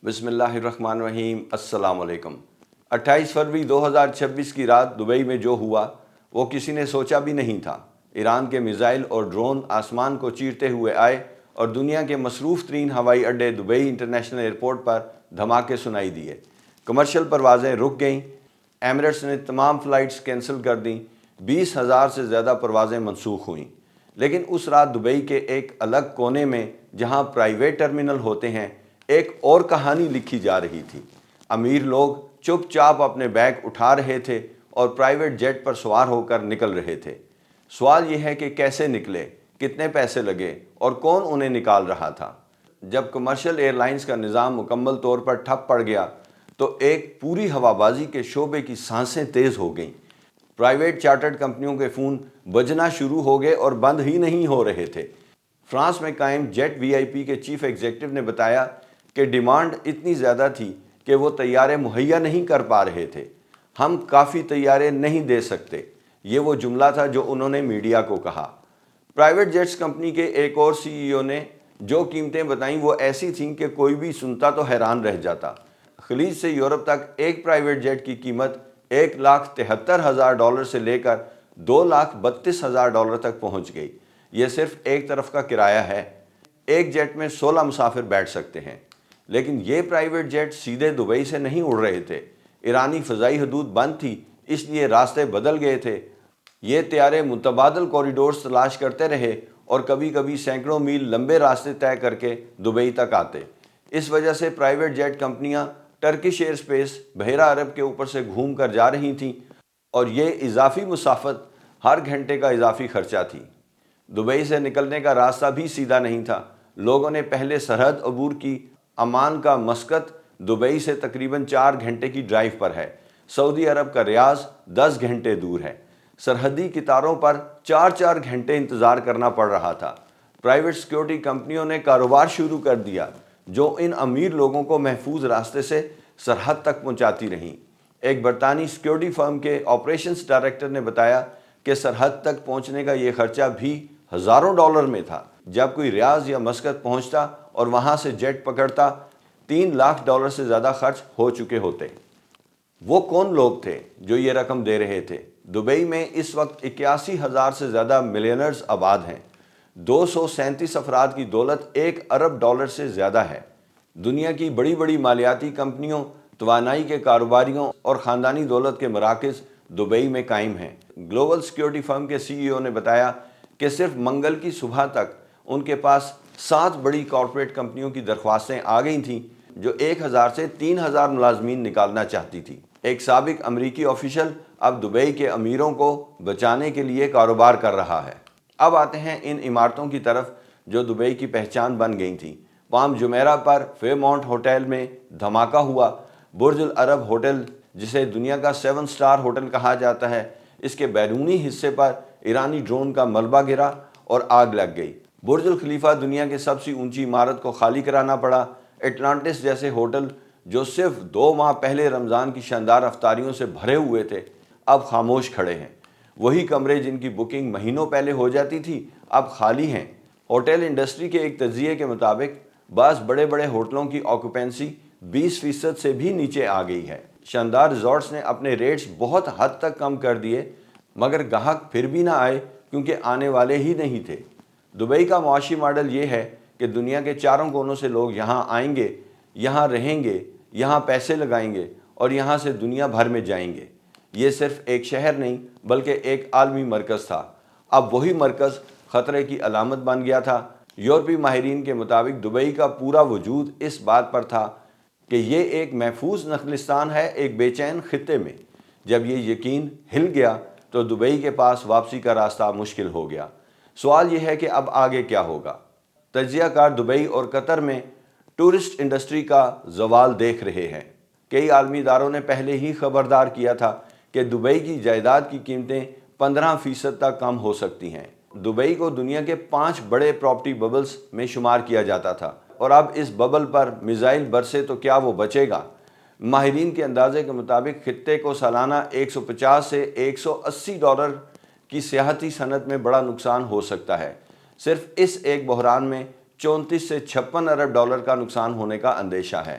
بسم اللہ الرحمن الرحیم۔ السلام علیکم۔ 28 فروری 2026 کی رات دبئی میں جو ہوا وہ کسی نے سوچا بھی نہیں تھا۔ ایران کے میزائل اور ڈرون آسمان کو چیرتے ہوئے آئے اور دنیا کے مصروف ترین ہوائی اڈے دبئی انٹرنیشنل ایئرپورٹ پر دھماکے سنائی دیے۔ کمرشل پروازیں رک گئیں، ایمریٹس نے تمام فلائٹس کینسل کر دیں، 20,000 سے زیادہ پروازیں منسوخ ہوئیں۔ لیکن اس رات دبئی کے ایک الگ کونے میں جہاں پرائیویٹ ٹرمینل ہوتے ہیں، ایک اور کہانی لکھی جا رہی تھی۔ امیر لوگ چپ چاپ اپنے بیگ اٹھا رہے تھے اور پرائیویٹ جیٹ پر سوار ہو کر نکل رہے تھے۔ سوال یہ ہے کہ کیسے نکلے، کتنے پیسے لگے اور کون انہیں نکال رہا تھا؟ جب کمرشل ایئر لائنز کا نظام مکمل طور پر ٹھپ پڑ گیا تو ایک پوری ہوابازی کے شعبے کی سانسیں تیز ہو گئیں۔ پرائیویٹ چارٹرڈ کمپنیوں کے فون بجنا شروع ہو گئے اور بند ہی نہیں ہو رہے تھے۔ فرانس میں قائم جیٹ وی آئی پی کے چیف ایگزیکٹو نے بتایا کہ ڈیمانڈ اتنی زیادہ تھی کہ وہ طیارے مہیا نہیں کر پا رہے تھے۔ ہم کافی طیارے نہیں دے سکتے، یہ وہ جملہ تھا جو انہوں نے میڈیا کو کہا۔ پرائیویٹ جیٹس کمپنی کے ایک اور سی ای او نے جو قیمتیں بتائیں وہ ایسی تھیں کہ کوئی بھی سنتا تو حیران رہ جاتا۔ خلیج سے یورپ تک ایک پرائیویٹ جیٹ کی قیمت $1,73,000 سے لے کر $2,32,000 تک پہنچ گئی۔ یہ صرف ایک طرف کا کرایہ ہے۔ ایک جیٹ میں 16 مسافر بیٹھ سکتے ہیں۔ لیکن یہ پرائیویٹ جیٹ سیدھے دبئی سے نہیں اڑ رہے تھے۔ ایرانی فضائی حدود بند تھی، اس لیے راستے بدل گئے تھے۔ یہ طیارے متبادل کوریڈورز تلاش کرتے رہے اور کبھی کبھی سینکڑوں میل لمبے راستے طے کر کے دبئی تک آتے۔ اس وجہ سے پرائیویٹ جیٹ کمپنیاں ٹرکش ایئر اسپیس بحیرہ عرب کے اوپر سے گھوم کر جا رہی تھیں اور یہ اضافی مسافت ہر گھنٹے کا اضافی خرچہ تھی۔ دبئی سے نکلنے کا راستہ بھی سیدھا نہیں تھا۔ لوگوں نے پہلے سرحد عبور کی۔ عمان کا مسقط دبئی سے تقریباً 4 گھنٹے کی ڈرائیو پر ہے۔ سعودی عرب کا ریاض 10 گھنٹے دور ہے۔ سرحدی قطاروں پر 4 گھنٹے انتظار کرنا پڑ رہا تھا۔ پرائیویٹ سیکیورٹی کمپنیوں نے کاروبار شروع کر دیا جو ان امیر لوگوں کو محفوظ راستے سے سرحد تک پہنچاتی رہیں۔ ایک برطانوی سیکیورٹی فرم کے آپریشنز ڈائریکٹر نے بتایا کہ سرحد تک پہنچنے کا یہ خرچہ بھی ہزاروں ڈالر میں تھا۔ جب کوئی ریاض یا مسقط پہنچتا اور وہاں سے جیٹ پکڑتا، $3 لاکھ سے زیادہ خرچ ہو چکے ہوتے۔ وہ کون لوگ تھے جو یہ رقم دے رہے تھے؟ دبئی میں اس وقت 81,000 سے زیادہ ملینرز آباد ہیں۔ 237 افراد کی دولت $1 ارب سے زیادہ ہے۔ دنیا کی بڑی بڑی مالیاتی کمپنیوں، توانائی کے کاروباریوں اور خاندانی دولت کے مراکز دبئی میں قائم ہیں۔ گلوبل سیکیورٹی فرم کے سی ای او نے بتایا کہ صرف منگل کی صبح تک ان کے پاس 7 بڑی کارپوریٹ کمپنیوں کی درخواستیں آ گئی تھیں جو 1,000 سے 3,000 ملازمین نکالنا چاہتی تھی۔ ایک سابق امریکی آفیشل اب دبئی کے امیروں کو بچانے کے لیے کاروبار کر رہا ہے۔ اب آتے ہیں ان عمارتوں کی طرف جو دبئی کی پہچان بن گئی تھیں۔ پام جمیرہ پر فیئرمونٹ ہوٹل میں دھماکہ ہوا۔ برج العرب ہوٹل، جسے دنیا کا 7 سٹار ہوٹل کہا جاتا ہے، اس کے بیرونی حصے پر ایرانی ڈرون کا ملبہ گرا اور آگ لگ گئی۔ برج الخلیفہ، دنیا کی سب سے اونچی عمارت، کو خالی کرانا پڑا۔ اٹلانٹس جیسے ہوٹل جو صرف 2 ماہ پہلے رمضان کی شاندار افطاریوں سے بھرے ہوئے تھے، اب خاموش کھڑے ہیں۔ وہی کمرے جن کی بکنگ مہینوں پہلے ہو جاتی تھی اب خالی ہیں۔ ہوٹل انڈسٹری کے ایک تجزیے کے مطابق بعض بڑے بڑے ہوٹلوں کی آکوپینسی 20% سے بھی نیچے آ گئی ہے۔ شاندار ریزورٹس نے اپنے ریٹس بہت حد تک کم کر دیے، مگر گاہک پھر بھی نہ آئے کیونکہ آنے والے ہی نہیں تھے۔ دبئی کا معاشی ماڈل یہ ہے کہ دنیا کے چاروں کونوں سے لوگ یہاں آئیں گے، یہاں رہیں گے، یہاں پیسے لگائیں گے اور یہاں سے دنیا بھر میں جائیں گے۔ یہ صرف ایک شہر نہیں بلکہ ایک عالمی مرکز تھا۔ اب وہی مرکز خطرے کی علامت بن گیا تھا۔ یورپی ماہرین کے مطابق دبئی کا پورا وجود اس بات پر تھا کہ یہ ایک محفوظ نخلستان ہے ایک بے چین خطے میں۔ جب یہ یقین ہل گیا تو دبئی کے پاس واپسی کا راستہ مشکل ہو گیا۔ سوال یہ ہے کہ اب آگے کیا ہوگا؟ تجزیہ کار دبئی اور قطر میں ٹورسٹ انڈسٹری کا زوال دیکھ رہے ہیں۔ کئی عالمی اداروں نے پہلے ہی خبردار کیا تھا کہ دبئی کی جائیداد کی قیمتیں 15% تک کم ہو سکتی ہیں۔ دبئی کو دنیا کے 5 بڑے پراپرٹی ببلز میں شمار کیا جاتا تھا اور اب اس ببل پر میزائل برسے تو کیا وہ بچے گا؟ ماہرین کے اندازے کے مطابق خطے کو سالانہ $150 سے $180 کی سیاحتی صنعت میں بڑا نقصان ہو سکتا ہے۔ صرف اس ایک بحران میں $34 سے $56 ارب کا نقصان ہونے کا اندیشہ ہے۔